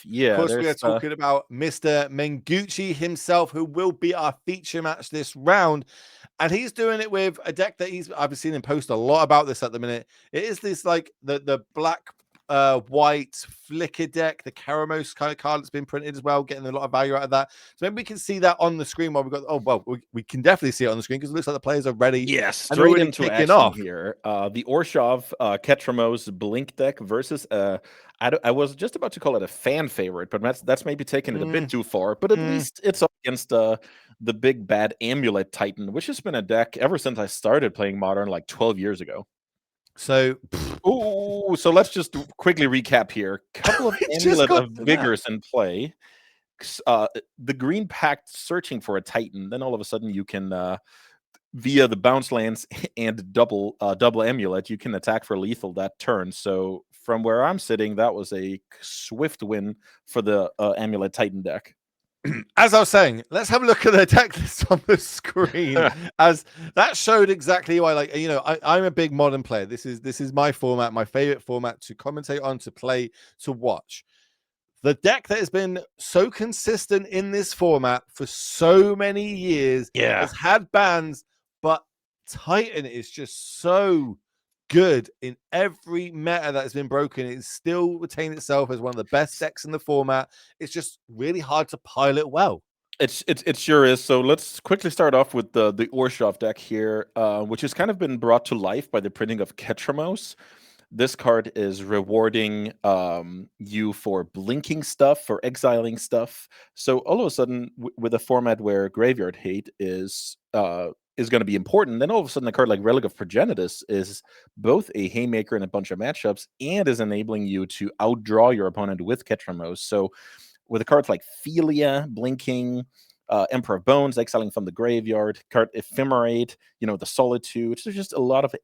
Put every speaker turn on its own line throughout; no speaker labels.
Yeah,
Of course, we are
there's
talking about Mr. Mengucci himself, who will be our feature match this round. And he's doing it with a deck that I've seen him post a lot about this at the minute. It is this like the black white flicker deck, the Karamos kind of card that's been printed as well, getting a lot of value out of that. So maybe we can see that on the screen while we've got, oh, well, we can definitely see it on the screen because it looks like the players are ready.
Yeah,
and
straight
already
into
kicking
action
off.
here. The Orshov Ketramos Blink deck versus I was just about to call it a fan favorite, but that's maybe taking it a bit too far. But at least it's up against the big bad Amulet Titan, which has been a deck ever since I started playing Modern like 12 years ago.
So,
so let's just quickly recap here. Couple of Amulet of Vigors in play. The green pact searching for a Titan. Then all of a sudden you can via the bounce lands and double Amulet, you can attack for lethal that turn. So from where I'm sitting, that was a swift win for the Amulet Titan deck.
As I was saying, let's have a look at the deck list on the screen, as that showed exactly why. Like, you know, I'm a big Modern player. This is my format, my favorite format to commentate on, to play, to watch. The deck that has been so consistent in this format for so many years has had bans, but Titan is just so good in every meta that has been broken. It's still retained itself as one of the best decks in the format. It's just really hard to pilot well.
It sure is. So let's quickly start off with the Orshov deck here, which has kind of been brought to life by the printing of Ketramos. This card is rewarding you for blinking stuff, for exiling stuff. So all of a sudden, with a format where Graveyard Hate is going to be important, then all of a sudden a card like Relic of Progenitus is both a haymaker in a bunch of matchups and is enabling you to outdraw your opponent with Ketramos. So with a card like Philia, blinking, Emperor of Bones, exiling from the graveyard, card Ephemerate, you know, the Solitude. There's just a lot of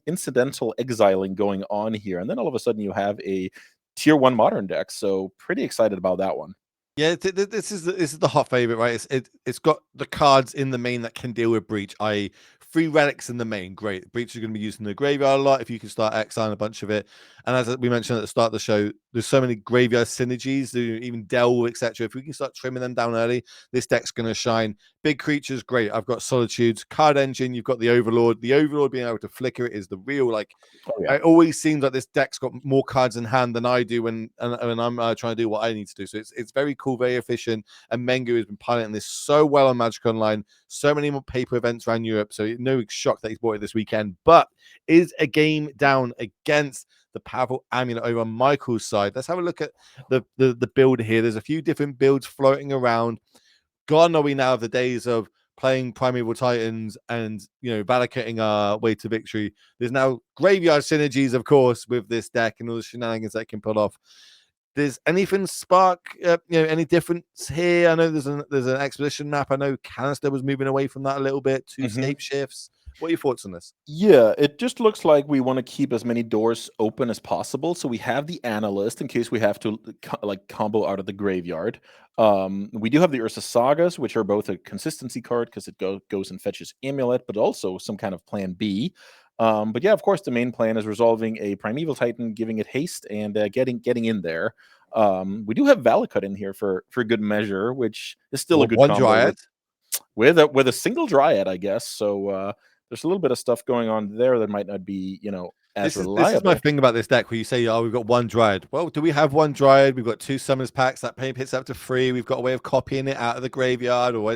incidental exiling going on here. And then all of a sudden you have a tier 1 Modern deck. So pretty excited about that one.
Yeah, this is the hot favorite, right? It's got the cards in the main that can deal with Breach, i.e. 3 relics in the main. Great. Breach is going to be used in the graveyard a lot if you can start exiling a bunch of it. And as we mentioned at the start of the show, there's so many graveyard synergies, even Delve, etc. If we can start trimming them down early, this deck's going to shine. Big creatures, great. I've got Solitudes, Card Engine, you've got the Overlord. The Overlord being able to flicker it is the real, like, it always seems like this deck's got more cards in hand than I do when I'm trying to do what I need to do. So it's very cool, very efficient. And Mengu has been piloting this so well on Magic Online. So many more paper events around Europe. So no shock that he's bought it this weekend. But is a game down against the powerful Amulet over on Michael's side. Let's have a look at the build here. There's a few different builds floating around. Gone are we now of the days of playing Primeval Titans and, you know, validating our way to victory. There's now graveyard synergies, of course, with this deck and all the shenanigans that it can pull off. Does anything spark, any difference here? I know there's an expedition map. I know Canister was moving away from that a little bit. 2 scape shifts. What are your thoughts on this?
Yeah, it just looks like we want to keep as many doors open as possible. So we have the Analyst in case we have to like combo out of the graveyard. We do have the Ursa Sagas, which are both a consistency card because it goes and fetches Amulet, but also some kind of plan B. But yeah, of course, the main plan is resolving a Primeval Titan, giving it haste, and getting in there. We do have Valakut in here for good measure, which is still a good combo
Dryad
with a single Dryad, I guess. So there's a little bit of stuff going on there that might not be, as reliable.
This is my thing about this deck, where you say, oh, we've got 1 Dryad. Well, do we have 1 Dryad? We've got 2 Summons packs. That pain hits up to 3. We've got a way of copying it out of the graveyard. Or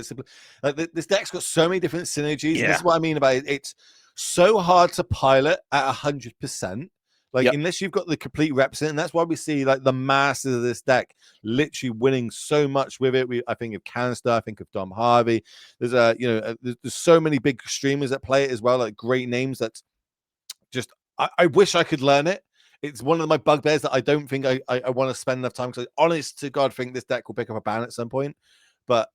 like, this deck's got so many different synergies. Yeah. This is what I mean about it. It's so hard to pilot at 100%. Like, unless you've got the complete reps in, and that's why we see like the masses of this deck literally winning so much with it. I think of Canister, I think of Dom Harvey. There's there's so many big streamers that play it as well, like great names. That's just I wish I could learn it. It's one of my bugbears that I don't think I want to spend enough time, because I honest to God think this deck will pick up a ban at some point. But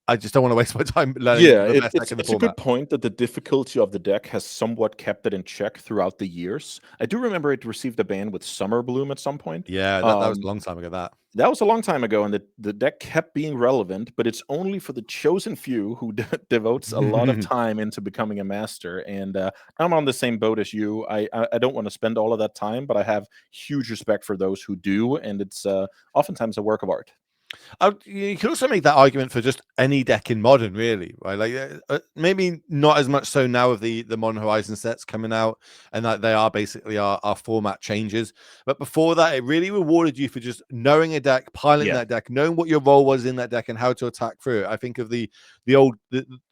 I just don't want to waste my time learning
Yeah,
the best deck
it's
in the
it's a good
format.
point that the difficulty of the deck has somewhat kept it in check throughout the years. I do remember it received a ban with Summer Bloom at some point.
Yeah, that was a long time ago.
That was a long time ago, and the deck kept being relevant, but it's only for the chosen few who devotes a lot of time into becoming a master. And I'm on the same boat as you. I don't want to spend all of that time, but I have huge respect for those who do, and it's oftentimes a work of art.
You can also make that argument for just any deck in Modern, really, right? Like maybe not as much so now with the Modern Horizon sets coming out, and that they are basically our format changes. But before that, it really rewarded you for just knowing a deck, piloting
Yeah.
that deck, knowing what your role was in that deck, and how to attack through it. I think of the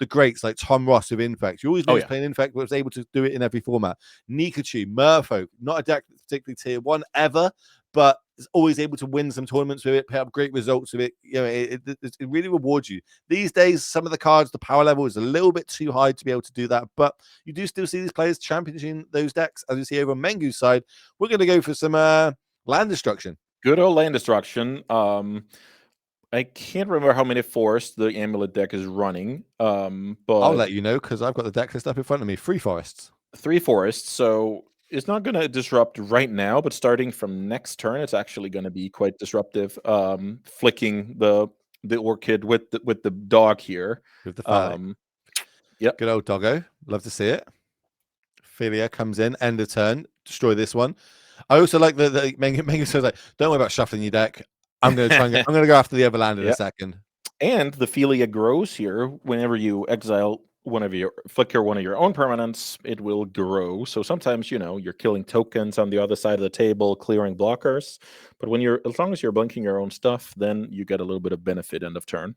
greats like Tom Ross of Infect. You always knew
Oh
he was
yeah.
playing Infect, but was able to do it in every format. Nikachu, Merfolk, not a deck that's particularly tier 1 ever, but is always able to win some tournaments with it, have great results with it. You know, it really rewards you. These days, some of the cards, the power level is a little bit too high to be able to do that, but you do still see these players championing those decks. As you see over on Mengu's side, we're going to go for some land destruction.
Good old land destruction. I can't remember how many forests the amulet deck is running,
I'll
but
let you know because I've got the deck list up in front of me. 3 forests.
3 forests, so it's not gonna disrupt right now, but starting from next turn, it's actually gonna be quite disruptive, flicking the orchid with the dog here.
With the phallic.
Yep.
Good old doggo. Love to see it. Philia comes in, end of turn, destroy this one. I also like the Mengu says like, don't worry about shuffling your deck. I'm gonna go after the other land in a
Yep.
second.
And the Philia grows here. Whenever you exile flicker one of your own permanents, it will grow. So sometimes, you're killing tokens on the other side of the table, clearing blockers. But as long as you're blinking your own stuff, then you get a little bit of benefit end of turn.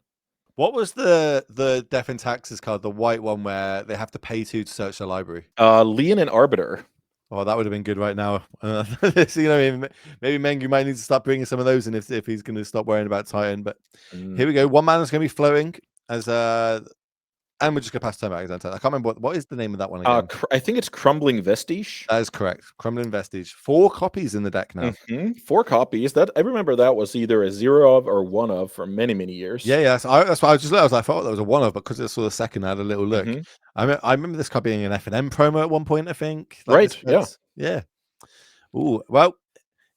What was the Death and Taxes card, the white one where they have to pay to search the library?
Leon and Arbiter.
Oh, that would have been good right now. Maybe Mengu might need to start bringing some of those in if he's going to stop worrying about Titan. But here we go. One man is going to be floating as and we're just going to pass time back. I can't remember what is the name of that one again.
I think it's Crumbling Vestige.
That is correct. Crumbling Vestige. 4 copies in the deck now.
4 copies. That I remember that was either a 0 of or 1 of for many, many years.
Yeah. That's why I thought that was a 1 of, but because it's saw the second, I had a little look. I remember this card being an F&M promo at one point, I think.
Right. Yeah.
Yeah. Ooh, well,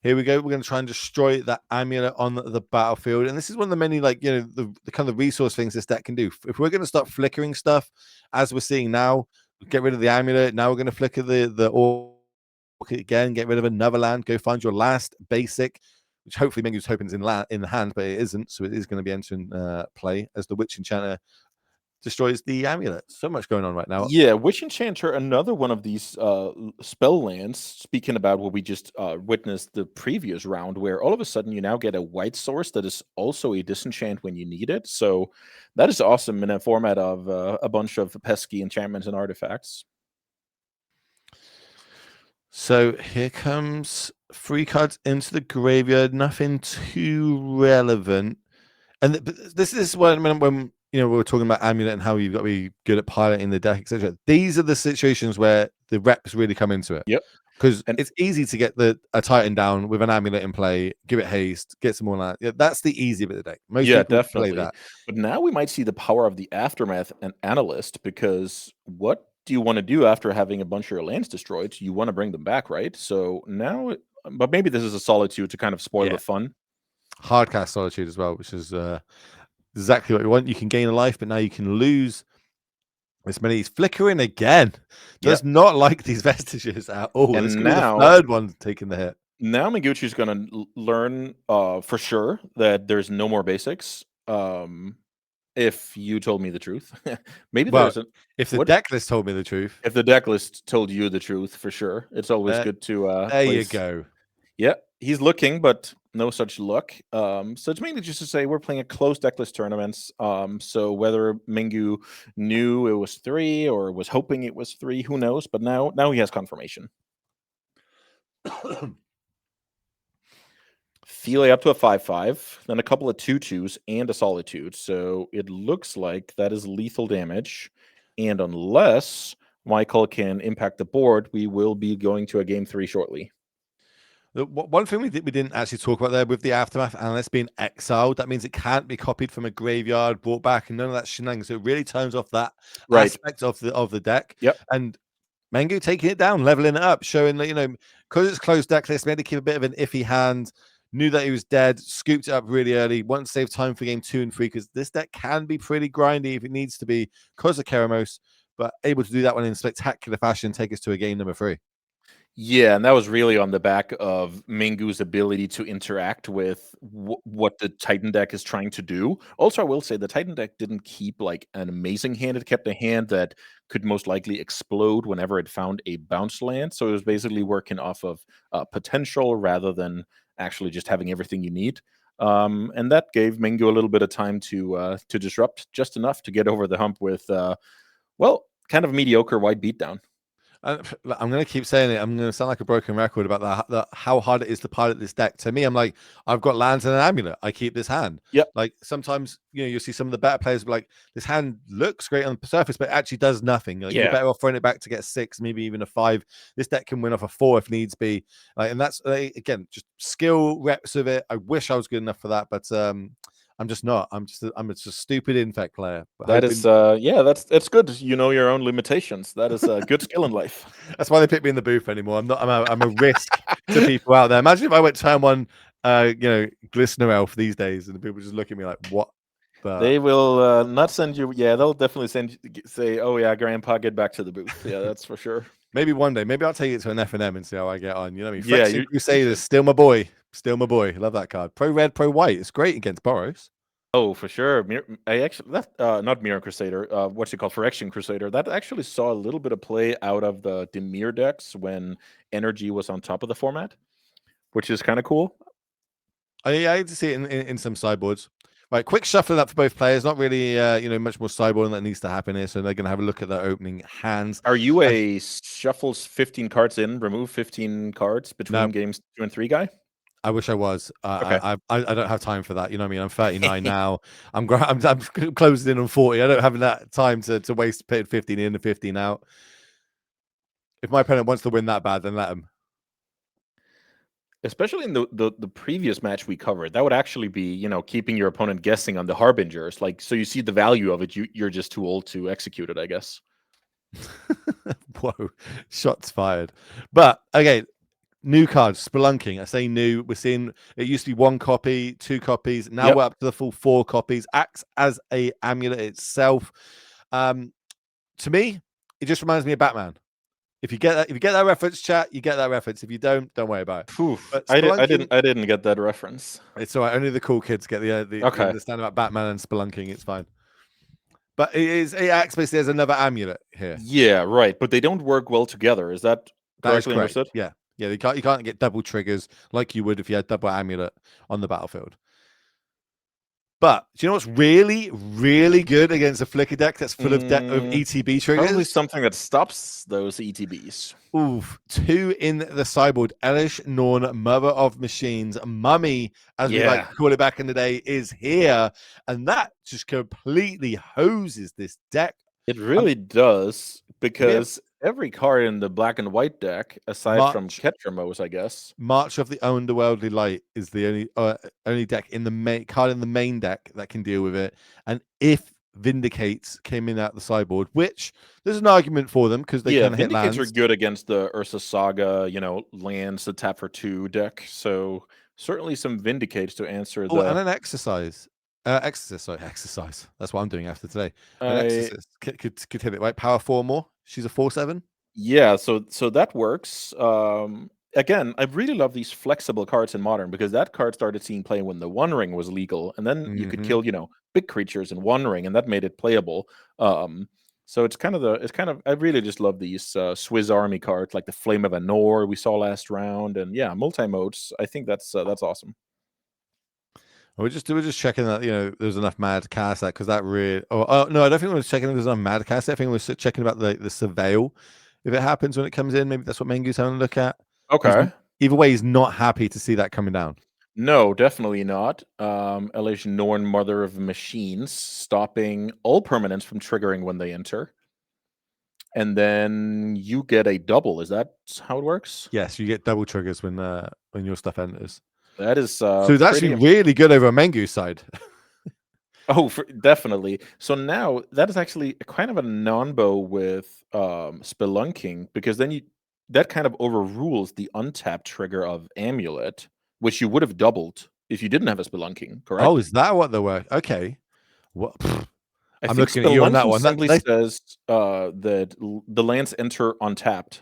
here we go. We're going to try and destroy that amulet on the battlefield. And this is one of the many, the kind of resource things this deck can do. If we're going to start flickering stuff, as we're seeing now, get rid of the amulet. Now we're going to flicker the orchid again, get rid of another land, go find your last basic, which hopefully Mengu's hoping is in the hand, but it isn't. So it is going to be entering play as the Witch Enchanter destroys the amulet. So much going on right now.
Yeah, Witch Enchanter, another one of these spell lands. Speaking about what we just witnessed the previous round, where all of a sudden you now get a white source that is also a disenchant when you need it. So that is awesome in a format of a bunch of pesky enchantments and artifacts.
So here comes 3 cards into the graveyard. Nothing too relevant. And this is when we were talking about amulet and how you've got to be good at piloting the deck, etc. These are the situations where the reps really come into it.
Yep.
Because it's easy to get a Titan down with an amulet in play, give it haste, get some more land. Yeah, that's the easy bit of the deck. Most people
definitely
play that.
But now we might see the power of the Aftermath and Analyst, because what do you want to do after having a bunch of your lands destroyed? You want to bring them back, right? So now, but maybe this is a Solitude to kind of spoil the fun.
Hardcast Solitude as well, which is exactly what you want. You can gain a life, but now you can lose this many. He's flickering again. Does not like these vestiges at all.
And
This could
now,
be the third one taking the hit.
Now Mengucci's going to learn for sure that there's no more basics. If you told me the truth, maybe
if the deck list told me the truth.
If the deck list told you the truth, for sure. It's always good to
there you go.
Yeah, he's looking, but no such luck. So it's mainly just to say we're playing a closed decklist tournaments. So whether Mengu knew it was 3 or was hoping it was 3, who knows? But now he has confirmation. Feely up to a 5/5, then a couple of 2/2s and a Solitude. So it looks like that is lethal damage. And unless Michael can impact the board, we will be going to a game 3 shortly.
One thing we didn't actually talk about there with the aftermath analyst being exiled, that means it can't be copied from a graveyard, brought back, and none of that shenanigans. So it really turns off that
Right.
aspect of the deck.
Yep.
And Mengu taking it down, leveling it up, showing that, because it's closed deck list, made to keep a bit of an iffy hand, knew that he was dead, scooped it up really early, wanted to save time for game 2 and 3, because this deck can be pretty grindy if it needs to be because of Keramos, but able to do that one in spectacular fashion, take us to a game number 3.
Yeah, and that was really on the back of Mingu's ability to interact with what the Titan deck is trying to do. Also, I will say the Titan deck didn't keep like an amazing hand. It kept a hand that could most likely explode whenever it found a bounce land. So it was basically working off of potential rather than actually just having everything you need. And that gave Mingu a little bit of time to disrupt just enough to get over the hump with, well, kind of mediocre white beatdown.
I'm going to keep saying it. I'm going to sound like a broken record about that, how hard it is to pilot this deck. To me, I'm like, I've got lands and an amulet. I keep this hand.
Yep.
Like sometimes, you'll see some of the better players be like, this hand looks great on the surface, but actually does nothing. Like, you're better off throwing it back to get 6, maybe even a 5. This deck can win off a 4 if needs be. And that's again just skill reps of it. I wish I was good enough for that, but I'm just not. I'm just a stupid infect player.
That is, that's good. You know your own limitations. That is a good skill in life.
That's why they pick me in the booth anymore. I'm a risk to people out there. Imagine if I went turn 1, Glistener Elf these days, and the people just look at me like, what?
They will not send you. Yeah, they'll definitely say, "Oh yeah, Grandpa, get back to the booth." Yeah, that's for sure.
Maybe one day. Maybe I'll take it to an F&M and see how I get on. You know what I mean?
Yeah,
Phyrexian Crusaders, still my boy. Still my boy. Love that card. Pro red, pro white. It's great against Boros.
Oh, for sure. I actually not Mirror Crusader. What's it called? Phyrexian Crusader. That actually saw a little bit of play out of the Dimir decks when Energy was on top of the format, which is kind of cool.
I get to see it in some sideboards. Right, quick shuffling up for both players. Not really, much more sideboarding that needs to happen here. So they're going to have a look at their opening hands.
Are you a shuffles 15 cards in, remove 15 cards between games 2 and 3 guy?
I wish I was.
Okay.
I don't have time for that. You know what I mean? I'm 39 now. I'm closing in on 40. I don't have that time to waste putting 15 in and 15 out. If my opponent wants to win that bad, then let him.
Especially in the previous match we covered, that would actually be, keeping your opponent guessing on the harbingers. Like, so you see the value of it. You're just too old to execute it, I guess.
Whoa, shots fired. But okay, new cards, Spelunking. I say new. We're seeing it used to be 1 copy, 2 copies. Now we're up to the full 4 copies. Acts as a amulet itself. To me, it just reminds me of Batman. If you get that reference, chat, you get that reference. If you don't worry about it.
But I didn't get that reference.
It's all right. Only the cool kids get the understand about Batman and Spelunking. It's fine. But it acts basically as another amulet here.
Yeah, right. But they don't work well together. Is that correctly understood?
Yeah. You can't get double triggers like you would if you had double amulet on the battlefield. But do you know what's really, really good against a Flicker deck that's full of ETB triggers?
Probably something that stops those ETBs.
Oof. 2 in the sideboard. Elish Norn, Mother of Machines, Mummy, as we like to call it back in the day, is here. And that just completely hoses this deck.
It really does, because every card in the black and white deck, aside from Ketramos, I guess.
March of the Underworldly Light is the only deck in the main deck that can deal with it. And if Vindicates came in at the sideboard, which there's an argument for them because they can hit lands.
Vindicates are good against the Ursa Saga, lands that tap for 2 deck. So certainly some Vindicates to answer the.
And an Exercise. Exercise. That's what I'm doing after today. An Exorcist could hit it, right? Power 4 more. She's a 4/7.
Yeah, so that works. Again, I really love these flexible cards in Modern, because that card started seeing play when the One Ring was legal, and then you could kill, big creatures in One Ring, and that made it playable. So it's kind of I really just love these Swiss Army cards, like the Flame of Anor we saw last round, and multi modes. I think that's awesome.
We're just checking that there's enough mana to cast that, because that really. Oh no, I don't think we were checking if there's enough mana to cast it. I think we were checking about the surveil. If it happens when it comes in, maybe that's what Mengu's having a look at.
Okay.
Either way, he's not happy to see that coming down.
No, definitely not. Elish Norn, Mother of Machines, stopping all permanents from triggering when they enter. and then you get a double. Is that how it works?
Yes, you get double triggers when your stuff enters.
That is
So it's actually
pretty.
really good over a Mengu side.
Oh, definitely. So now that is actually kind of a non-bow with spelunking, because then that kind of overrules the untap trigger of amulet, which you would have doubled if you didn't have a spelunking,
Oh,
correct?
is that what they were? Okay. What?
I
I'm
think
looking at you on that
spelunking
one.
simply says that the lands enter untapped,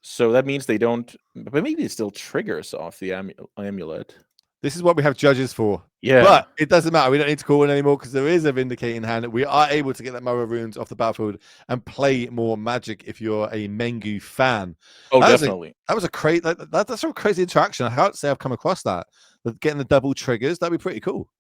so that means they don't. But maybe it still triggers off the amulet.
This is what we have judges for.
Yeah.
But it doesn't matter. We don't need to call one anymore because there is a vindicating hand. We are able to get that Mara runes off the battlefield and play more Magic if you're a Mengu fan.
Oh,
That was a
definitely.
that was a crazy that's a crazy interaction. I can't say I've come across that. Getting the double triggers, that'd be pretty cool.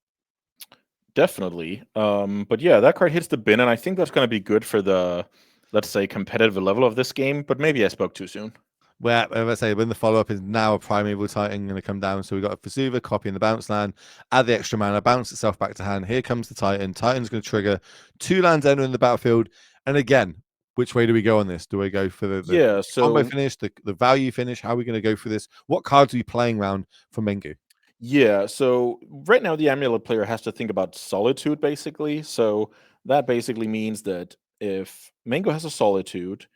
Definitely. But yeah, that card hits the bin, and I think that's going to be good for the, let's say, competitive level of this game. But maybe I spoke too soon.
Where, as I say, when the follow up is now a Primeval Titan going to come down. So we've got a Vesuva copying the bounce land, add the extra mana, bounce itself back to hand. Here comes the Titan. Titan's going to trigger 2 lands entering the battlefield. And again, which way do we go on this? Do we go for the
Yeah.
combo
So
finish, the value finish? How are we going to go for this? What cards are we playing around for Mengu?
yeah. So right now, the amulet player has to think about solitude basically. So that basically means that if Mango has a solitude,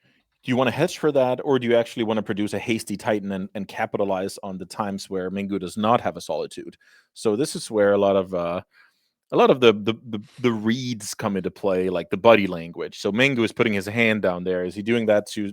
do you want to hedge for that, or do you actually want to produce a hasty Titan and capitalize on the times where Mango does not have a solitude? So this is where a lot of the reads come into play, like the body language. So Mengu is putting his hand down there. Is he doing that to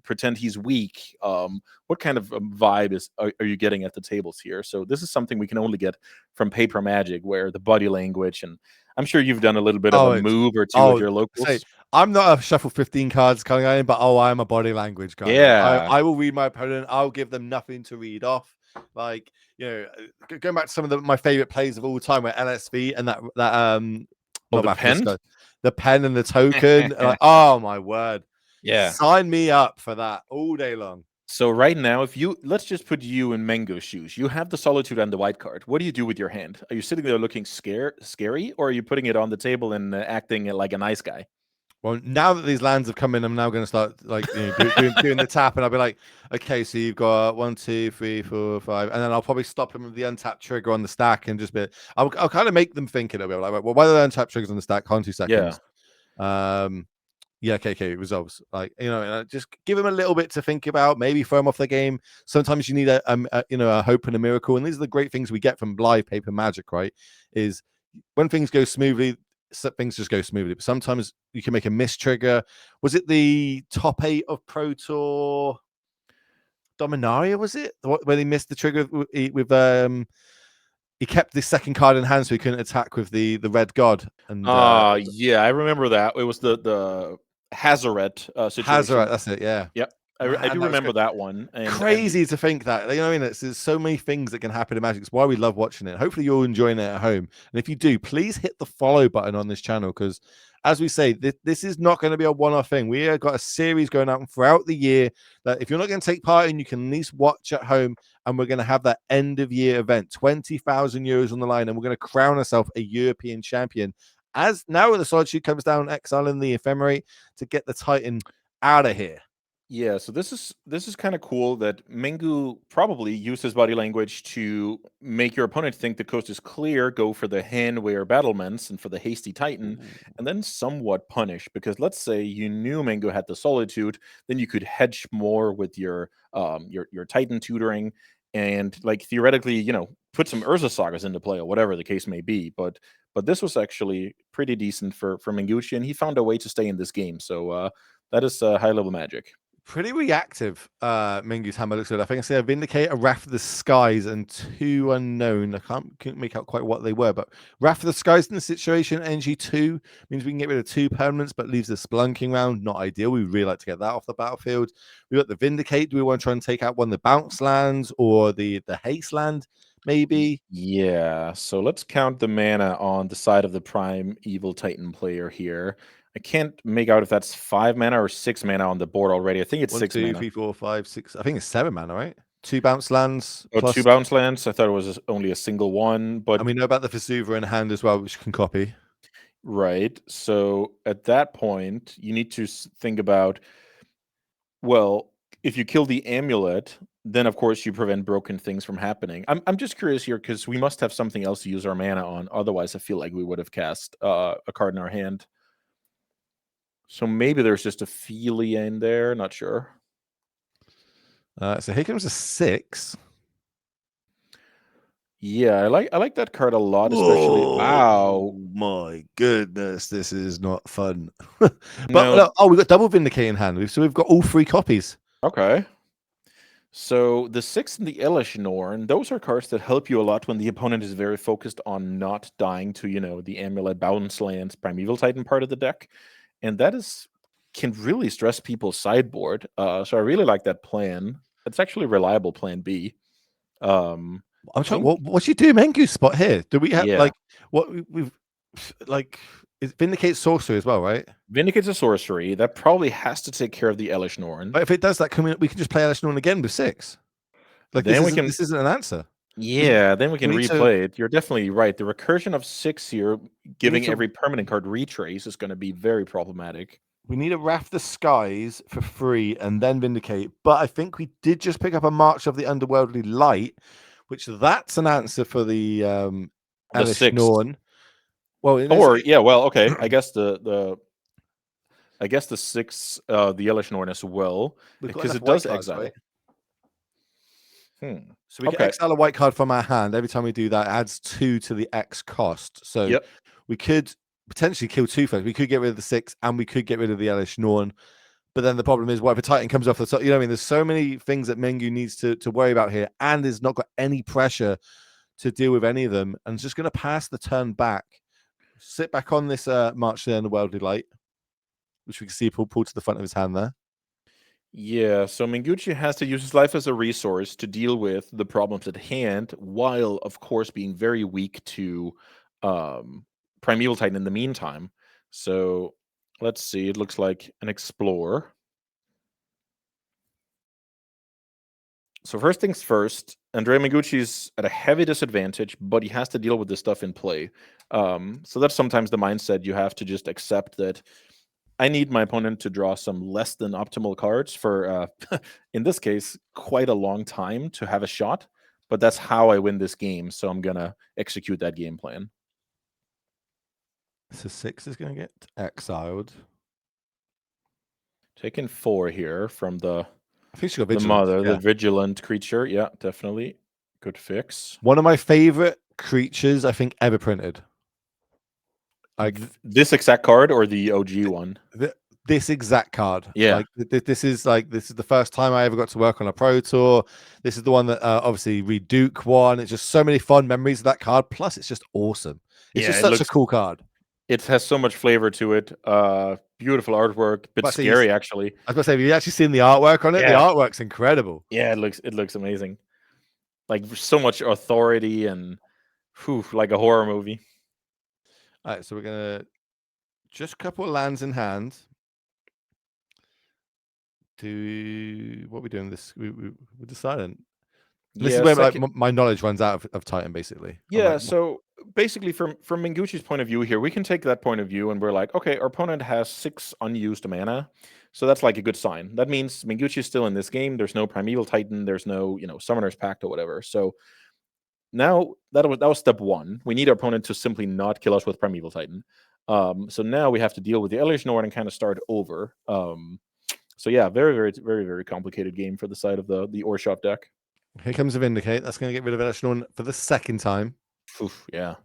pretend he's weak? What kind of vibe are you getting at the tables here? So this is something we can only get from paper magic, where the body language, and I'm sure you've done a little bit of a
Oh, it's
move or two at
oh,
your
say
locals.
I'm not a shuffle 15 cards kind of guy, but I'm a body language guy. Like
Yeah.
I will read my opponent. I'll give them nothing to read off. Like going back to some of my favorite plays of all time, where LSV and that
Oh,
not
the
Mathis,
pen.
the pen and the token. Like, oh my word,
Yeah.
sign me up for that all day long.
So right now, if you let's just put you in Mango's shoes. You have the solitude and the white card. What do you do with your hand? Are you sitting there looking scary, or are you putting it on the table and acting like a nice guy?
Well, now that these lands have come in, I'm now going to start like doing the tap, and I'll be like, okay, so you've got 1, 2, 3, 4, 5, and then I'll probably stop them with the untapped trigger on the stack and just be. I'll kind of make them think it a bit like, well, why are the untapped triggers on the stack? On 2
Yeah.
seconds. Yeah, okay, it resolves. Like just give them a little bit to think about. Maybe throw them off the game. Sometimes you need a hope and a miracle, and these are the great things we get from live paper magic. Right? Is when things go smoothly, things just go smoothly. But sometimes you can make a miss trigger. Was it the top 8 of Pro Tour Dominaria? Was it where they missed the trigger with he kept the second card in hand so he couldn't attack with the red god and
Yeah, I remember that. It was the Hazaret
Hazaret.
situation.
That's it. Yeah.
Yep. I
Man,
do
that was
remember
good.
that one. And
Crazy to think that. You know what I mean? There's so many things that can happen in Magic. It's why we love watching it. Hopefully, you're enjoying it at home. And if you do, please hit the follow button on this channel because, as we say, this is not going to be a one-off thing. We have got a series going out throughout the year that if you're not going to take part in, you can at least watch at home. And we're going to have that end-of-year event, 20,000 euros on the line, and we're going to crown ourselves a European champion. As now the Solitude comes down, exiling the Ephemerate to get the Titan out of here.
yeah, so this is kind of cool that Mengu probably used his body language to make your opponent think the coast is clear, go for the handwear battlements and for the hasty titan,
Ooh.
and then somewhat punish. Because let's say you knew Mengu had the solitude, then you could hedge more with your titan tutoring, and like theoretically, put some Urza sagas into play or whatever the case may be. But this was actually pretty decent for Mengucci, and he found a way to stay in this game. So that is high level magic.
Pretty reactive, Mingu's hammer looks good. I think I say a Vindicator, Wrath of the Skies, and 2 unknown. I couldn't make out quite what they were, but Wrath of the Skies in the situation, Energy 2 means we can get rid of 2 permanents, but leaves the Spelunking round. Not ideal. We'd really like to get that off the battlefield. We got the Vindicate. Do we want to try and take out one of the bounce lands or the haste land? Maybe.
Yeah, so let's count the mana on the side of the Prime Evil Titan player here. I can't make out if that's 5 mana or 6 mana on the board already. I think it's
1,
6
2,
mana.
3, 4, 5, 6. I think it's 7 mana, right? 2 bounce lands
Oh, two
plus.
bounce lands. I thought it was only a single one, but
And we know about the Vesuva in hand as well, which can copy.
Right. So at that point, you need to think about, well, if you kill the amulet, then of course you prevent broken things from happening. I'm just curious here because we must have something else to use our mana on. Otherwise, I feel like we would have cast a card in our hand. So maybe there's just a Philia in there. Not sure.
So here comes a 6.
Yeah, I like that card a lot, especially.
Oh
Ow.
my goodness, this is not fun. But
No.
look, oh, we've got double Vindicate in hand, so we've got all 3 copies.
Okay. So the 6 and the Elish Norn, those are cards that help you a lot when the opponent is very focused on not dying to, the Amulet, Bounce Lands, Primeval Titan part of the deck. And that can really stress people's sideboard. So I really like that plan. It's actually a reliable plan B.
I'm trying.
think,
What's you do, Mengu spot here? Do we have
yeah.
like what we've like? It vindicates sorcery as well, right?
Vindicate's a sorcery. That probably has to take care of the Elish Norn.
But if it does that, we can just play Elish Norn again with 6. Like
Then
this isn't an answer.
Yeah, then we can
need to-
replay it. You're definitely right. The recursion of 6 here, giving
to-
every permanent card retrace, is going to be very problematic.
We need to Wrath the Skies for free and then Vindicate. But I think we did just pick up a March of the Underworldly Light, which that's an answer for the Elish
6.
Norn. Well,
Okay. I guess the 6, the Elish Norn as well, because it does exile.
Right? So we can exile a white card from our hand. Every time we do that, it adds 2 to the X cost. So we could potentially kill 2 first. We could get rid of the 6 and we could get rid of the Elish Norn. But then the problem is, what if a Titan comes off the top? You know what I mean? There's so many things that Mengu needs to worry about here, and has not got any pressure to deal with any of them, and is just going to pass the turn back, sit back on this March there in the Worldly Light, which we can see pull to the front of his hand there.
Yeah, so Mengucci has to use his life as a resource to deal with the problems at hand, while, of course, being very weak to Primeval Titan in the meantime. So let's see. It looks like an Explorer. So first things first, Andrea Mengucci's at a heavy disadvantage, but he has to deal with this stuff in play. So that's sometimes the mindset you have to just accept that I need my opponent to draw some less than optimal cards for, in this case, quite a long time to have a shot. But that's how I win this game, so I'm going to execute that game plan.
So 6 is going to get exiled.
Taking 4 here from the
Vigilant,
mother, the Vigilant creature. Yeah, definitely. Good fix.
One of my favorite creatures, I think, ever printed.
Like this exact card or the OG one?
This exact card.
Yeah.
Like this is the first time I ever got to work on a Pro Tour. This is the one that obviously Reed Duke won. It's just so many fun memories of that card. Plus, it's just awesome. It's just such a cool card.
It has so much flavor to it. Beautiful artwork, bit scary actually.
I was gonna say, have you actually seen the artwork on it?
Yeah.
The artwork's incredible.
Yeah, it looks amazing. Like so much authority and like a horror movie.
All right, so we're gonna just a couple of lands in hand. What are we doing? This we're deciding. This is where my knowledge runs out of Titan, basically.
Yeah, so basically from Mengucci's point of view here, we can take that point of view and we're like, okay, our opponent has 6 unused mana. So that's like a good sign. That means Mengucci is still in this game. There's no Primeval Titan. There's no, Summoner's Pact or whatever. So now that was step 1. We need our opponent to simply not kill us with Primeval Titan. So now we have to deal with the Elish Norn and kind of start over. So yeah, very, very, very, very complicated game for the side of the Orshoff deck.
Here comes a Vindicate. That's going to get rid of Elish Norn for the second time.
Yeah.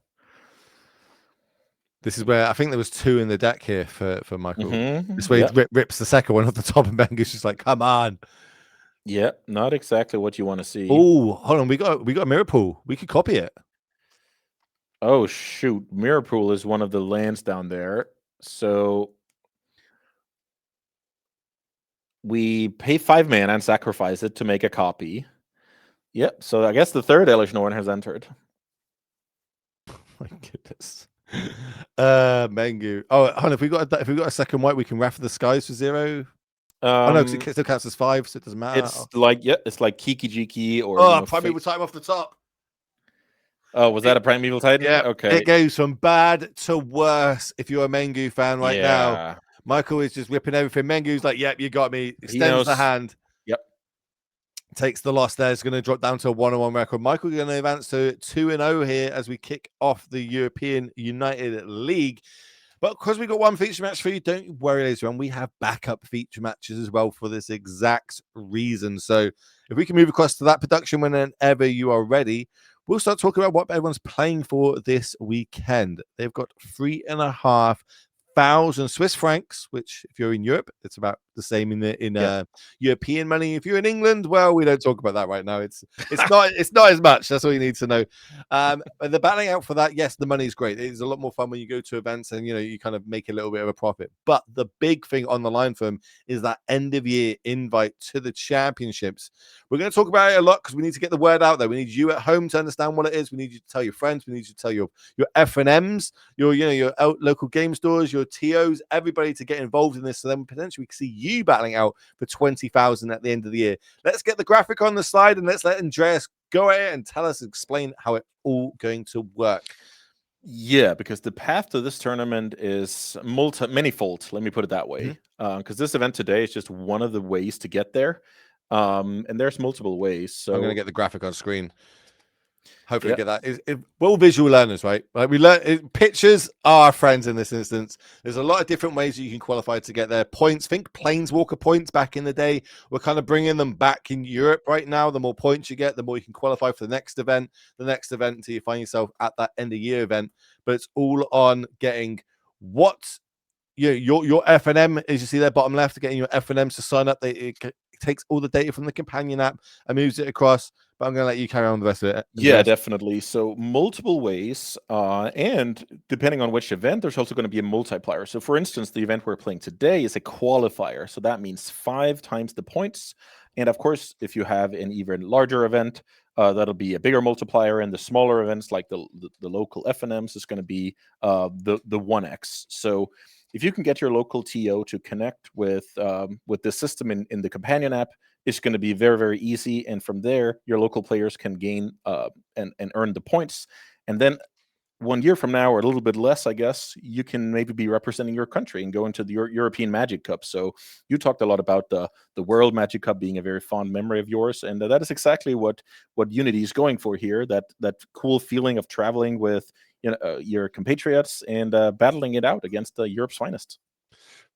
This is where I think there was 2 in the deck here for Michael. This way he rips the second one off the top and Bengu's just like, come on.
Yeah, not exactly what you want to see.
Oh, hold on. We got a Mirror Pool. We could copy it.
Oh, shoot. Mirror Pool is one of the lands down there. So we pay 5 mana and sacrifice it to make a copy. Yep. So I guess the third Elish Norn has entered.
Oh my goodness. Mengu. Oh, hold on. If we got a second white, we can Wrath the Skies for 0. Oh no, because it still counts as 5, so it doesn't matter.
It's like it's like Kiki Jiki or
Primeval Time off the top.
Oh, was that a Primeval Titan?
Yeah,
Okay.
it goes from bad to worse if you're a Mengu fan right now.
Yeah.
Michael is just whipping everything. Mengu's like, yep, you got me.
He
Extends the
knows.
hand,
Yep.
takes the loss there. It's going to drop down to a 1-1 record. Michael going to advance to 2-0 here as we kick off the European United League. But because we got one feature match for you, don't worry later on. We have backup feature matches as well for this exact reason. So if we can move across to that production whenever you are ready, we'll start talking about what everyone's playing for this weekend. They've got 3,500 Swiss francs, which if you're in Europe, it's about the same in European money. If you're in England, well, we don't talk about that right now. It's not as much. That's all you need to know. But the battling out for that, yes, the money is great. It's a lot more fun when you go to events and you kind of make a little bit of a profit. But the big thing on the line for them is that end of year invite to the championships. We're going to talk about it a lot because we need to get the word out there. We need you at home to understand what it is. We need you to tell your friends. We need you to tell your F&Ms, your local game stores, your TOs, everybody to get involved in this. So then potentially we can see you battling out for 20,000 at the end of the year. Let's get the graphic on the slide and let's let Andreas go at it and explain how it's all going to work.
Yeah, because the path to this tournament is manifold. Let me put it that way. Because this event today is just one of the ways to get there. And there's multiple ways. So
I'm going to get the graphic on screen. Hopefully
Yep.
get that. We're all visual learners, right? Like we learn pictures are our friends in this instance. There's a lot of different ways that you can qualify to get there. Points, think Planeswalker points back in the day. We're kind of bringing them back in Europe right now. The more points you get, the more you can qualify for the next event until you find yourself at that end of year event. But it's all on getting what your F&M, as you see there bottom left, getting your F&Ms to sign up. It takes all the data from the companion app and moves it across. But I'm going to let you carry on the rest of it.
Yeah, definitely. So multiple ways, and depending on which event, there's also going to be a multiplier. So for instance, the event we're playing today is a qualifier. So that means 5 times the points. And of course, if you have an even larger event, that'll be a bigger multiplier. And the smaller events, like the local F&Ms, is going to be the 1x. So if you can get your local TO to connect with the system in the companion app, it's going to be very, very easy. And from there, your local players can gain and earn the points. And then 1 year from now, or a little bit less, I guess, you can maybe be representing your country and go into the European Magic Cup. So you talked a lot about the World Magic Cup being a very fond memory of yours. And that is exactly what Unity is going for here, that cool feeling of traveling with your compatriots and battling it out against Europe's finest.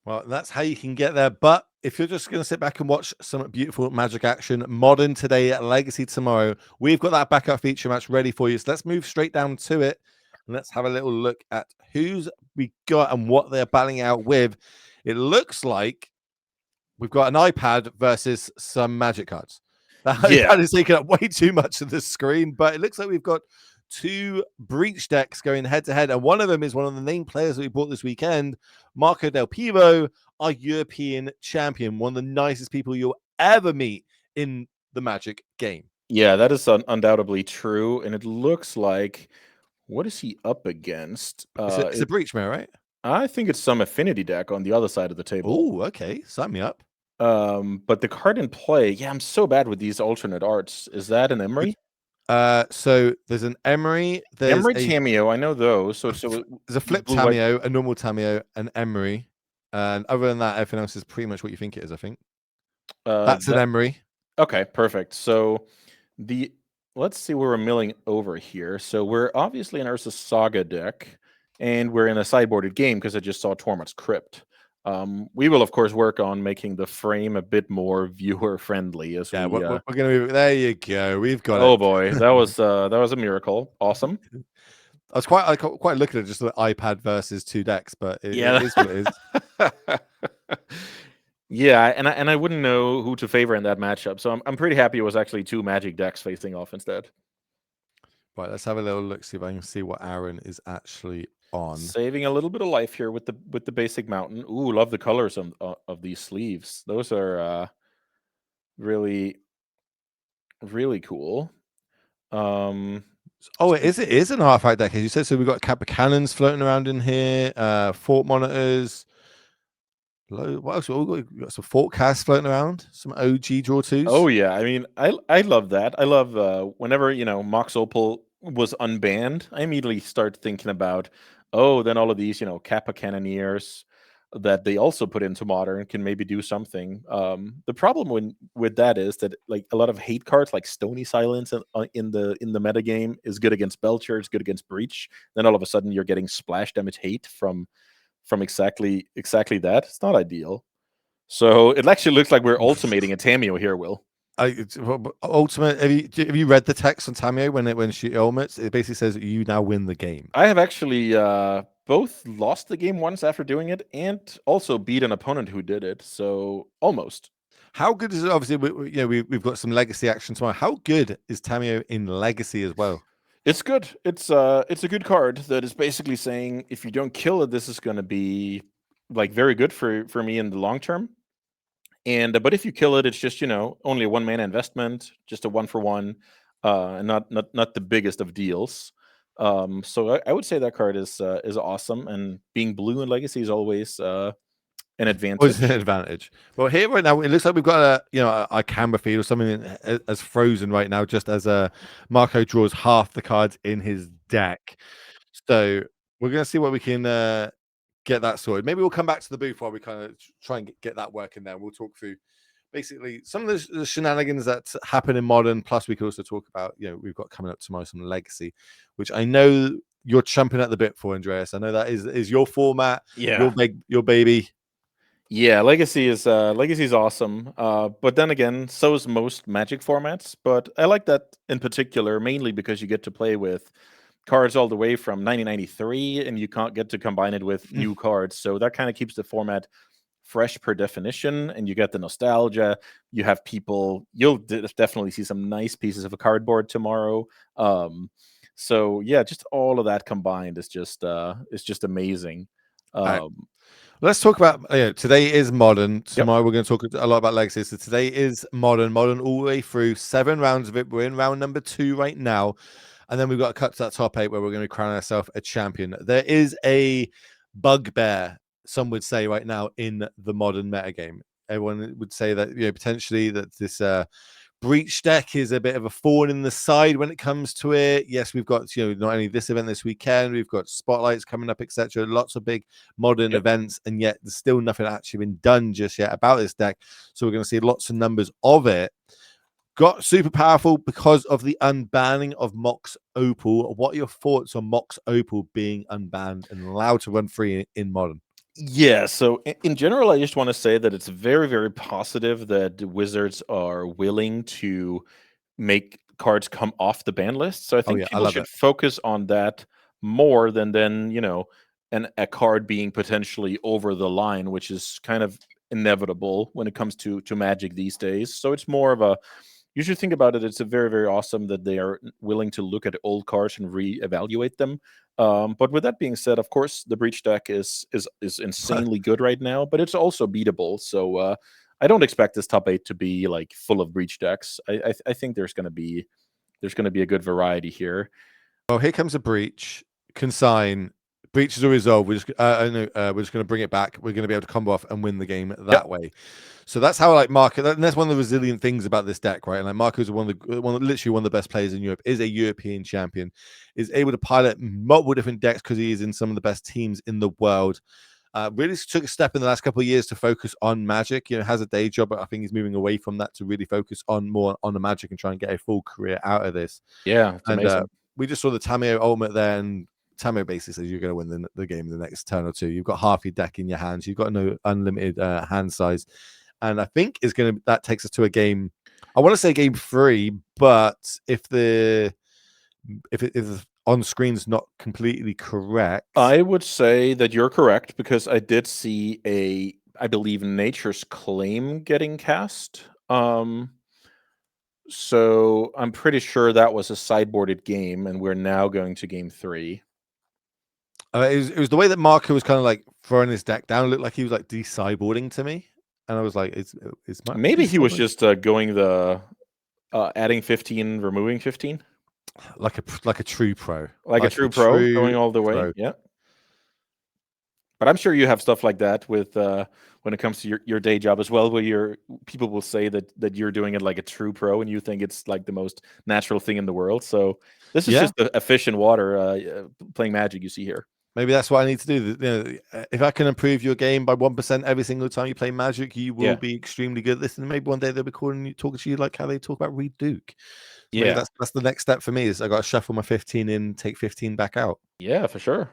Well, that's how you can get there. But if you're just going to sit back and watch some beautiful Magic action, Modern today, Legacy tomorrow, we've got that backup feature match ready for you. So let's move straight down to it. And let's have a little look at who's we got and what they're battling out with. It looks like we've got an iPad versus some Magic cards. That iPad is taking up way too much of the screen, but it looks like we've got 2 breach decks going head to head, and one of them is one of the main players that we bought this weekend, Marco Del Pivo, our European champion, one of the nicest people you'll ever meet in the Magic game.
Yeah, that is undoubtedly true, and it looks like, what is he up against?
It's a breach mirror, right?
I think it's some affinity deck on the other side of the table.
Oh, okay, sign me up.
But the card in play, yeah, I'm so bad with these alternate arts. Is that an Emery?
So there's an Emery. There's
Emery Tameo, I know those. So
there's a flip Tameo, a normal Tameo, an Emery, and other than that, everything else is pretty much what you think it is. I think that's an Emery.
Okay, perfect. So let's see where we're milling over here. So we're obviously in Urza's Saga deck, and we're in a sideboarded game because I just saw Tormod's Crypt. We will, of course, work on making the frame a bit more viewer friendly. As
we're going to move. There you go. We've got it.
Oh boy, that was a miracle. Awesome.
I was quite looking at just the iPad versus 2 decks, but it is what it is.
Yeah, and I wouldn't know who to favor in that matchup, so I'm pretty happy it was actually 2 Magic decks facing off instead.
Right, let's have a little look, see if I can see what Aaron is actually on.
Saving a little bit of life here with the basic mountain. Ooh, love the colors of these sleeves. Those are really, really cool.
It is an artifact deck, as you said. So we've got Kappa Cannons floating around in here, Fort Monitors. What else? We've got some Forecast floating around, some OG draw twos.
Oh yeah, I mean, I love that. I love whenever Mox Opal was unbanned, I immediately start thinking about, oh, then all of these, Kappa Cannoneers that they also put into modern can maybe do something. The problem with that is that like a lot of hate cards like Stony Silence in the metagame is good against Belcher, it's good against Breach. Then all of a sudden you're getting splash damage hate from exactly that. It's not ideal. So it actually looks like we're ultimating a Tamio here, Will.
Ultimate. Have you read the text on Tamio when she ultimates? It basically says you now win the game.
I have actually both lost the game once after doing it and also beat an opponent who did it. So almost.
How good is it? Obviously, we've got some legacy action tomorrow. How good is Tamio in legacy as well?
It's good. It's a good card that is basically saying if you don't kill it, this is going to be like very good for me in the long term. And but if you kill it, it's just only a 1 mana investment, just a 1-for-1, and not the biggest of deals. So I would say that card is awesome, and being blue in Legacy is always an
Was an
advantage.
advantage. Well, here right now, it looks like we've got a camera feed or something as frozen right now, just as Marco draws half the cards in his deck. So we're gonna see what we can get that sorted. Maybe we'll come back to the booth while we kind of try and get that working there. We'll talk through basically some of the shenanigans that happen in modern. Plus, we could also talk about we've got coming up tomorrow some legacy, which I know you're chomping at the bit for, Andreas. I know that is your format,
Yeah.
your baby.
Yeah, Legacy is awesome. But then again, so is most Magic formats. But I like that in particular, mainly because you get to play with cards all the way from 1993, and you can't get to combine it with new cards. So that kind of keeps the format fresh per definition, and you get the nostalgia. You have people. You'll definitely see some nice pieces of a cardboard tomorrow. So yeah, just all of that combined is just amazing.
All right.
Um,
Let's talk about today is modern.
yep.
Tomorrow we're going to talk a lot about legacy. So today is modern all the way through 7 rounds of it. We're in round number 2 right now, and then we've got to cut to that top 8 where we're going to crown ourselves a champion. There is a bugbear, some would say, right now in the modern metagame. Everyone would say that potentially that this Breach deck is a bit of a thorn in the side when it comes to it. Yes, we've got not only this event this weekend, we've got spotlights coming up, etc. Lots of big modern
Yep.
events, and yet there's still nothing actually been done just yet about this deck. So we're going to see lots of numbers of it. Got super powerful because of the unbanning of Mox Opal. What are your thoughts on Mox Opal being unbanned and allowed to run free in modern?
Yeah, so in general, I just want to say that it's very, very positive that the Wizards are willing to make cards come off the ban list. So I
Oh
think
yeah, I
people
love
should
it.
focus on that more than a card being potentially over the line, which is kind of inevitable when it comes to Magic these days. So it's more of a you should think about it. It's a very, very awesome that they are willing to look at old cards and reevaluate them. But with that being said, of course, the Breach deck is insanely good right now, but it's also beatable. So I don't expect this top 8 to be like full of Breach decks. I think there's gonna be a good variety here.
Well, here comes a breach. Consign. Breach is a resolve. We're just going to bring it back. We're going to be able to combo off and win the game that
Yep.
way. So that's how I like Marco. And that's one of the resilient things about this deck, right? And like Marco's literally one of the best players in Europe. Is a European champion. Is able to pilot multiple different decks because he is in some of the best teams in the world. Really took a step in the last couple of years to focus on Magic. Has a day job, but I think he's moving away from that to really focus more on the Magic and try and get a full career out of this.
Yeah, it's
And
amazing.
we just saw the Tamio ultimate there, and Tamio basically says you're going to win the game in the next turn or two. You've got half your deck in your hands. You've got no unlimited hand size, and I think that takes us to a game. I want to say game 3, but if the on screen's not completely correct,
I would say that you're correct because I did see I believe, Nature's Claim getting cast. So I'm pretty sure that was a sideboarded game, and we're now going to game 3.
it was the way that Marco was kind of like throwing his deck down. It looked like he was like de-sideboarding to me, and I was like, "It's Marco
Maybe he was
de-sideboarding?"
just going the adding 15, removing 15,
like a true pro,
like a
like a
true pro,
true
going all the way.
pro.
Yeah, but I'm sure you have stuff like that with when it comes to your day job as well, where people will say that you're doing it like a true pro, and you think it's like the most natural thing in the world. So this is
Yeah,
just a fish in water playing Magic. You see here.
maybe that's what I need to do. If I can improve your game by 1% every single time you play Magic, you will
Yeah,
be extremely good at this. And maybe one day they'll be calling you, talking to you like how they talk about Reed Duke. So maybe
yeah,
that's the next step for me. Is I got to shuffle my 15 in, take 15 back out.
yeah, for sure.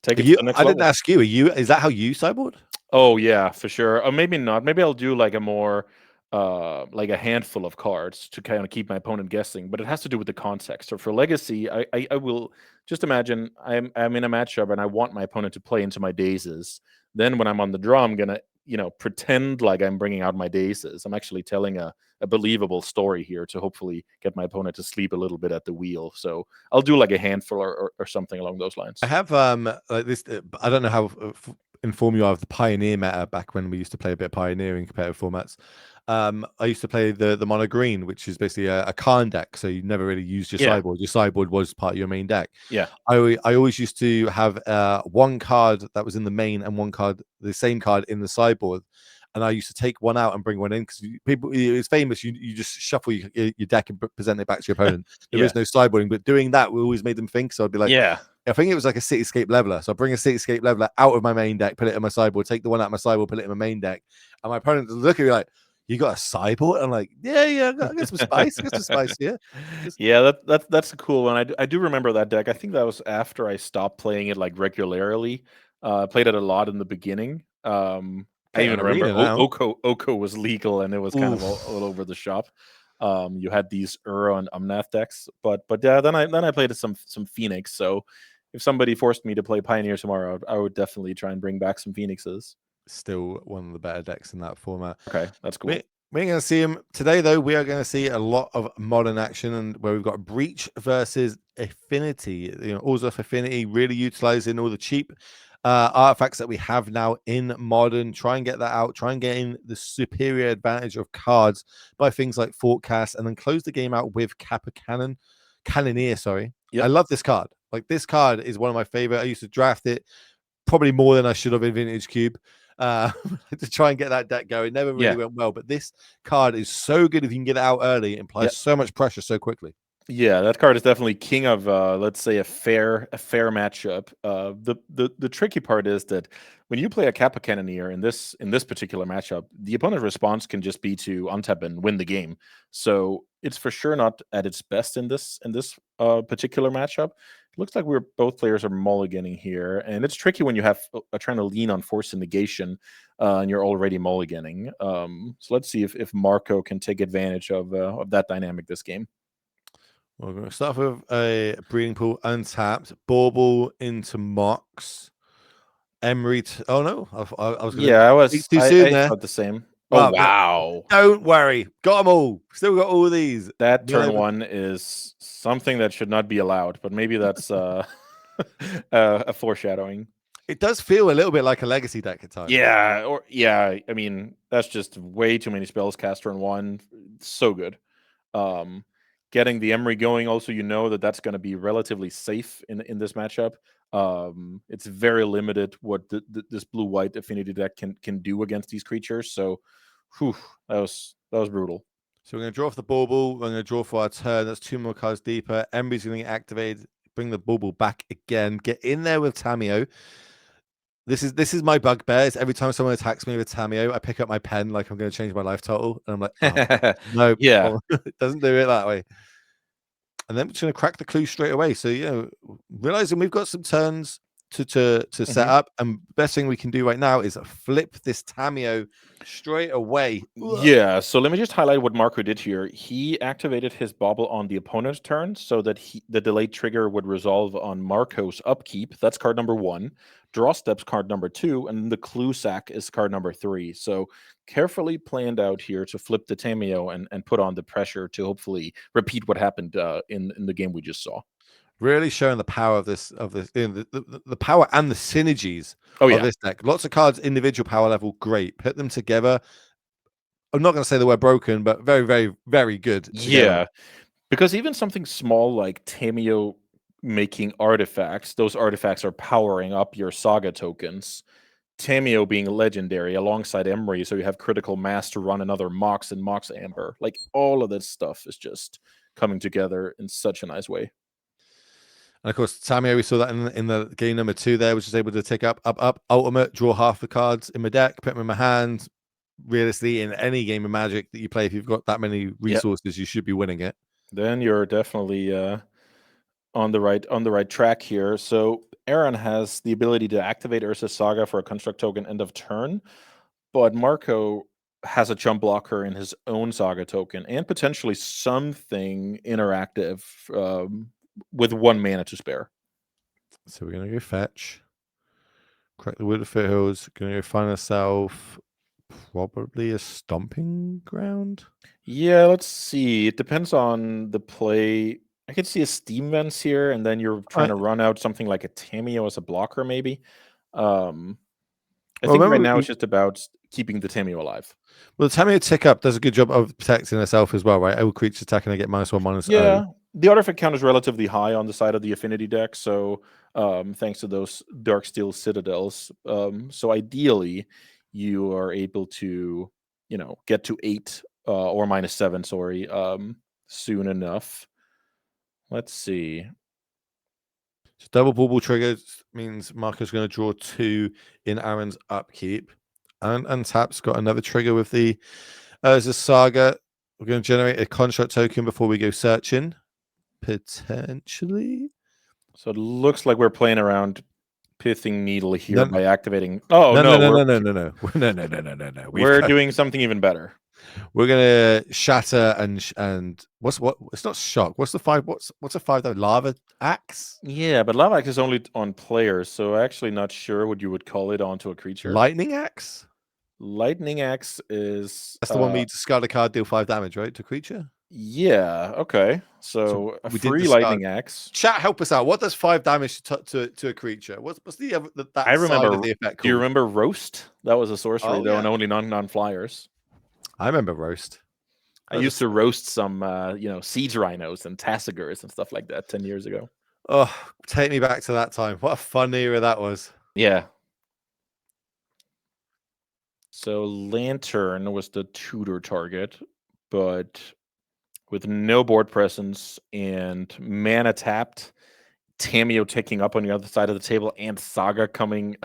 Take
Are
it to
you?
the next
I didn't
level.
ask you. Are you? Is that how you sideboard?
Oh yeah, for sure. Or maybe not. Maybe I'll do like a more like a handful of cards to kind of keep my opponent guessing, but it has to do with the context. So for legacy, I will just imagine I'm in a matchup and I want my opponent to play into my dazes. Then when I'm on the draw, I'm gonna, pretend like I'm bringing out my dazes. I'm actually telling a believable story here to hopefully get my opponent to sleep a little bit at the wheel. So I'll do like a handful or something along those
I
lines.
have like this. I don't know how informed you are of the Pioneer meta back when we used to play a bit of Pioneer in competitive formats. I used to play the mono green, which is basically a Karn deck, so you never really used your
Yeah,
sideboard. Your sideboard was part of your main deck.
yeah,
I always used to have one card that was in the main and one card, the same card in the sideboard. And I used to take one out and bring one in because people, it's famous. You just shuffle your deck and present it back to your opponent. There
yeah,
is no sideboarding, but doing that we always made them think. So I'd be like,
yeah.
I think it was like a Cityscape Leveler. So I bring a Cityscape Leveler out of my main deck, put it in my sideboard, take the one out of my sideboard, put it in my main deck. And my opponent will look at me like, you got a sideboard? I'm like, yeah, I got some spice. I got some spice here. Just
Yeah, that's a cool one. I do remember that deck. I think that was after I stopped playing it like regularly. I played it a lot in the beginning. I
get
even
an
remember
arena now.
Oko was legal and it was kind of
Oof.
all over the shop. You had these Uro and Omnath decks, but yeah, then I played some Phoenix. So if somebody forced me to play Pioneer tomorrow, I would definitely try and bring back some Phoenixes.
Still one of the better decks in that format.
Okay, that's
We,
cool.
we ain't going to see him today, though. We are going to see a lot of modern action, and where we've got Breach versus Affinity. Orzhov Affinity really utilizing all the cheap artifacts that we have now in modern. Try and get that out. Try and get in the superior advantage of cards by things like Forecast, and then close the game out with Kappa Cannoneer. Sorry, I
Yep.
love this card. Like this card is one of my favorite. I used to draft it probably more than I should have in Vintage Cube uh, to try and get that deck going. Never really
Yeah.
went well, but this card is so good if you can get it out early. It
Yeah.
applies so much pressure so quickly.
Yeah, that card is definitely king of let's say a fair matchup. The tricky part is that when you play a Kappa Cannoneer in this particular matchup, the opponent's response can just be to untap and win the game. So it's for sure not at its best in this particular matchup. It looks like both players are mulliganing here, and it's tricky when you have trying to lean on force and negation, and you're already mulliganing. So let's see if Marco can take advantage of that dynamic this game.
We're going to start with a breeding pool untapped, Bauble into Mox, Emery. Oh no, I was going
Yeah, I
to
was
speak too
I
soon
I
there.
thought the same. Oh,
Well, but
wow.
don't worry, got them all. Still got all these.
That
Mill
turn
over.
1 is something that should not be allowed, but maybe that's, a foreshadowing.
It does feel a little bit like a legacy deck at times.
Yeah, I mean, that's just way too many spells cast turn 1. So good. Um, Getting the Emery going also, that's gonna be relatively safe in this matchup. It's very limited what this blue-white affinity deck can do against these creatures, so, whew, that was brutal.
So we're going to draw off the Bauble. We're going to draw for our turn. That's 2 more cards deeper. Emery's going to get activated. Bring the Bauble back again. Get in there with Tameo. This is my bugbear. Is every time someone attacks me with Tameo, I pick up my pen like I'm going to change my life total, and I'm like, oh no,
Yeah.
it doesn't do it that way. And then we're just going to crack the clue straight away. So realizing we've got some turns to set
Mhm.
up, and best thing we can do right now is flip this Tameo straight away. Ugh.
Yeah, so let me just highlight what Marco did here. He activated his bauble on the opponent's turn so that the delayed trigger would resolve on Marco's upkeep. That's card number 1. Draw steps card number 2, and the clue sack is card number 3. So carefully planned out here to flip the Tameo and put on the pressure to hopefully repeat what happened in the game we just saw.
Really showing the power of this the power and the synergies
Oh
of
yeah,
this deck. Lots of cards, individual power level, great. Put them together. I'm not going to say the word broken, but very, very, very good together.
yeah. Because even something small like Tameo making artifacts, those artifacts are powering up your saga tokens. Tamio being legendary alongside Emery, so you have critical mass to run another Mox and Mox Amber. Like all of this stuff is just coming together in such a nice way.
And of course, Tamio, we saw that in the game number 2 there, which is able to take up, ultimate, draw half the cards in my deck, put them in my hand. Realistically, in any game of Magic that you play, if you've got that many resources, you should be winning it.
Then you're definitely on the right track here. So Aaron has the ability to activate Ursa's Saga for a construct token end of turn, but Marco has a jump blocker in his own Saga token and potentially something interactive with 1 mana to spare.
So we're gonna go fetch, crack the Wood of Foothills. Gonna go find ourselves probably a stomping ground.
Yeah, let's see. It depends on the play. I could see a Steam Vents here, and then you're trying to run out something like a Tamio as a blocker, maybe. I think right now it's just about keeping the Tamio alive.
Well, the Tamio tick up does a good job of protecting herself as well, right? All creatures attacking, I get -1/-0.
Yeah, the artifact count is relatively high on the side of the affinity deck, so thanks to those Darksteel Citadels. So ideally, you are able to, get to 8 or -7, sorry, soon enough. Let's see.
So double bauble triggers means Marco's going to draw 2 in Aaron's upkeep. And Untap's got another trigger with the Urza Saga. We're going to generate a construct token before we go searching. Potentially.
So it looks like we're playing around Pithing Needle here
No,
by activating. Oh,
no.
no. We're doing something even better.
We're gonna shatter and what's it's not shock. What's the 5? What's a 5 though? Lava axe?
Yeah, but lava axe is only on players, so actually not sure what you would call it onto a creature.
Lightning axe?
Lightning axe is
That's the one we discard a card, deal 5 damage, right? To creature?
Yeah, okay. So a
we did
free
discard.
lightning axe.
Chat, help us out. What does 5 damage to a creature? What's the other that
I remember,
side of the effect called?
Do you remember Roast? That was a sorcery though, and only non-flyers.
I remember Roast.
I used to roast some siege rhinos and tassigurs and stuff like that 10 years ago.
Oh, take me back to that time. What a fun era that was.
Yeah. So Lantern was the tutor target, but with no board presence and mana tapped, Tamio taking up on the other side of the table, and Saga coming.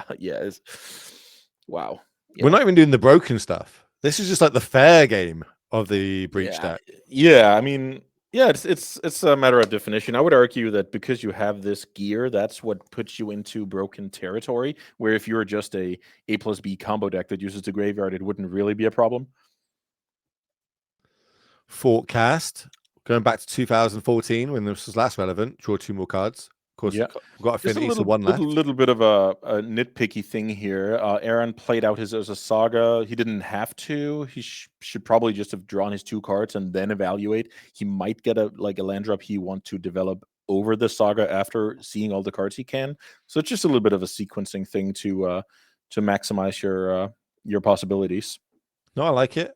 Wow.
Yeah. We're not even doing the broken stuff. This is just like the fair game of the breach deck.
Yeah, I mean, it's a matter of definition. I would argue that because you have this gear, that's what puts you into broken territory. Where if you're just a A+B combo deck that uses the graveyard, it wouldn't really be a problem.
Forecast, going back to 2014 when this was last relevant, draw 2 more cards. Of course, we've got Affinity, so 1 left.
A little bit of a nitpicky thing here. Aaron played out his as a Saga. He didn't have to. He should probably just have drawn his 2 cards and then evaluate. He might get a land drop he want to develop over the Saga after seeing all the cards he can. So it's just a little bit of a sequencing thing to maximize your possibilities.
No, I like it.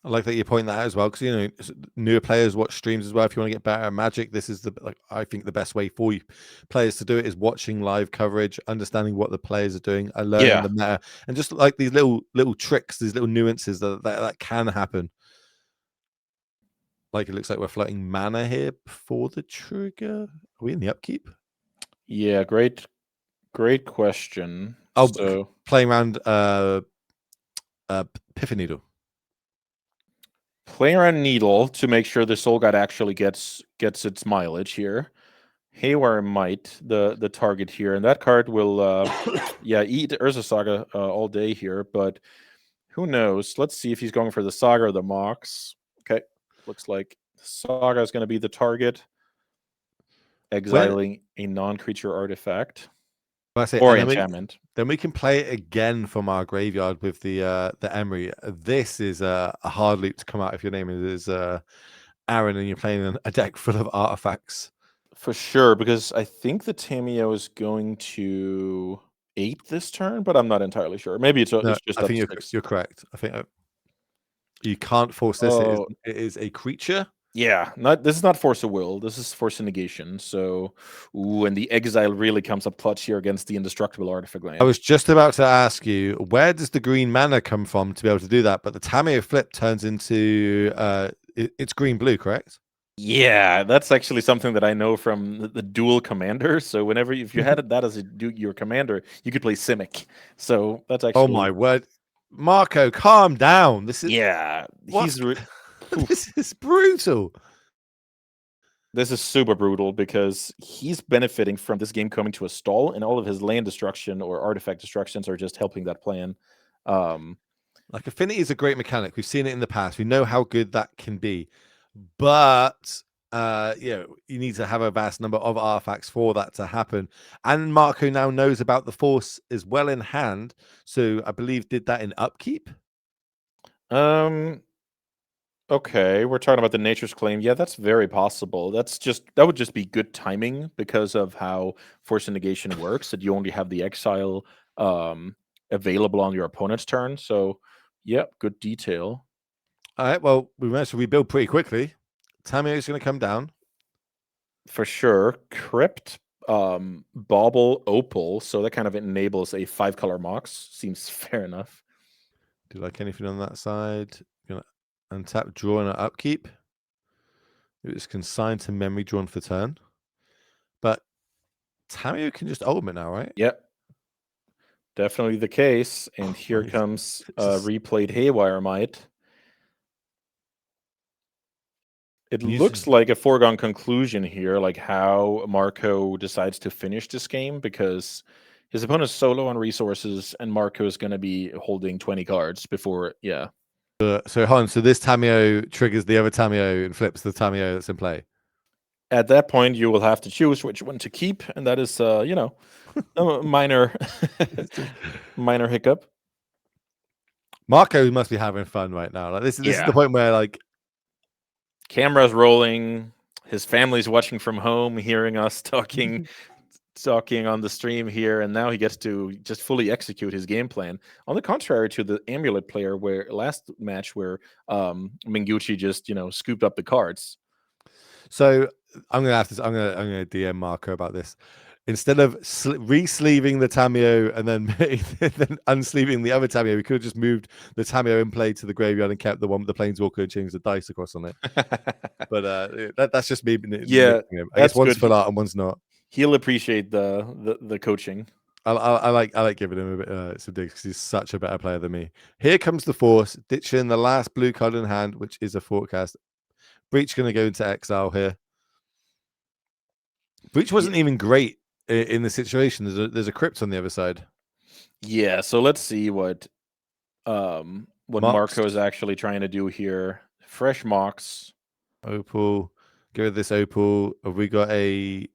I like that you point that out as well, because newer players watch streams as well. If you want to get better at Magic, this is I think the best way for you players to do it is watching live coverage, understanding what the players are doing, and learning the meta, and just like these little tricks, these little nuances that can happen. Like it looks like we're floating mana here before the trigger. Are we in the upkeep?
Yeah, great question.
Oh, so playing around Pivo Needle.
Playing around Needle to make sure the Soul God actually gets its mileage here. Haywire might the target here, and that card will eat Urza Saga all day here, but who knows? Let's see if he's going for the Saga or the Mox. Okay, looks like Saga is going to be the target, exiling a non-creature artifact or enchantment.
Then we can play it again from our graveyard with the Emery. This is a hard loop to come out if your name is Aaron and you're playing a deck full of artifacts.
For sure, because I think the Tamio is going to 8 this turn, but I'm not entirely sure. Maybe it's just.
I think you're correct. I think you can't force this. It is a creature.
Yeah, this is not force of will. This is force of negation. So, ooh, and the exile really comes up clutch here against the indestructible artifact
I
land.
was just about to ask you, where does the green mana come from to be able to do that? But the Tameo flip turns into it's green blue, correct?
Yeah, that's actually something that I know from the dual commander. So whenever if you had that as your commander, you could play Simic. So that's
Oh my
actually
word, Marco, calm down. This is
yeah,
what's
oof.
this is brutal.
This is super brutal because he's benefiting from this game coming to a stall, and all of his land destruction or artifact destructions are just helping that plan. Um,
Like affinity is a great mechanic. We've seen it in the past. We know how good that can be, but you need to have a vast number of artifacts for that to happen. And Marco now knows about the force as well in hand. So I believe did that in upkeep.
um, okay, we're talking about the nature's claim. Yeah, that's very possible. That would just be good timing because of how force and negation works. That you only have the exile available on your opponent's turn. So, yeah, good detail
All right. Well, we managed to rebuild pretty quickly. Tamio is going to come down.
for sure. Crypt, bauble, opal. So that kind of enables a 5-color mox. Seems fair enough.
Do you like anything on that side? Gonna untap, draw, and upkeep. It's consigned to memory, drawn for turn. But Tamio can just ultimate now, right?
Yep, definitely the case. And here
Like,
comes
just
replayed Haywire Might. It looks
uses
like a foregone conclusion here, like how Marco decides to finish this game because his opponent's solo on resources and Marco is going to be holding 20 cards before, yeah.
so Han. So this Tamio triggers the other Tamio and flips the Tamio that's in play.
At that point, you will have to choose which one to keep, and that is, a minor, minor hiccup.
Marco must be having fun right now. Like this is the
Yeah,
point where like
camera's rolling. His family's watching from home, hearing us talking on the stream here, and now he gets to just fully execute his game plan. On the contrary to the amulet player, where last match where Mengucci just scooped up the cards.
so I'm gonna DM Marco about this. Instead of re-sleeving the Tamio and then then unsleeving the other Tamio, we could have just moved the Tamio in play to the graveyard and kept the one with the Planeswalker and changed the dice across on it. But that's just me
Yeah,
nitpicking him. I guess
that's
one's
good.
full art and one's not.
He'll appreciate the coaching.
I like giving him a bit some digs because he's such a better player than me. Here comes the Force, ditching the last blue card in hand, which is a forecast. Breach going to go into exile here. Breach wasn't even great in the situation. There's a crypt on the other side.
Yeah, so let's see what
Mox,
Marco is actually trying to do here. Fresh Mox.
Opal. Go with this Opal. Have we got a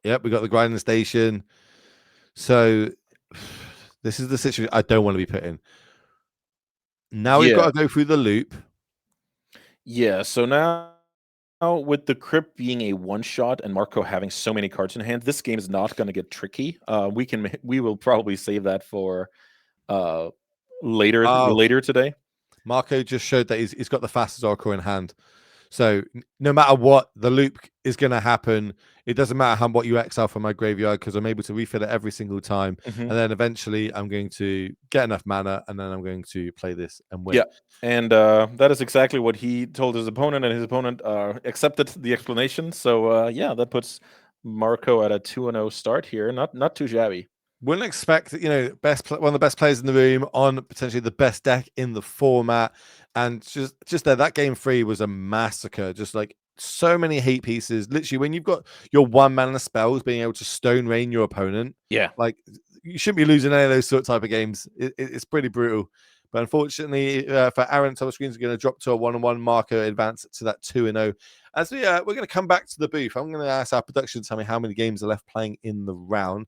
yep, we got the grinding station. So this is the situation I don't want to be put in. Now we've got
Yeah.
to go through the loop.
Yeah, so now with the crypt being a one shot and Marco having so many cards in hand, this game is not going to get tricky. We will probably save that for uh
Oh,
later today.
Marco just showed that he's got the fastest Oracle in hand. So no matter what, the loop is going to happen. It doesn't matter what you exile from my graveyard because I'm able to refill it every single time.
Mhm.
And then eventually I'm going to get enough mana and then I'm going to play this and win.
Yeah, and that is exactly what he told his opponent, and his opponent accepted the explanation. So yeah, that puts Marco at a 2-0 start here. Not too shabby.
Wouldn't expect, one of the best players in the room on potentially the best deck in the format. And just there, that game 3 was a massacre. Just like so many hate pieces. Literally, when you've got your 1 mana spells being able to stone rain your opponent,
Yeah.
like you shouldn't be losing any of those sort of type of games. It's pretty brutal. But unfortunately, for Aaron, Thomas Green's going to drop to a 1-1 marker, advance to that 2-0. As we're going to come back to the booth, I'm going to ask our production to tell me how many games are left playing in the round.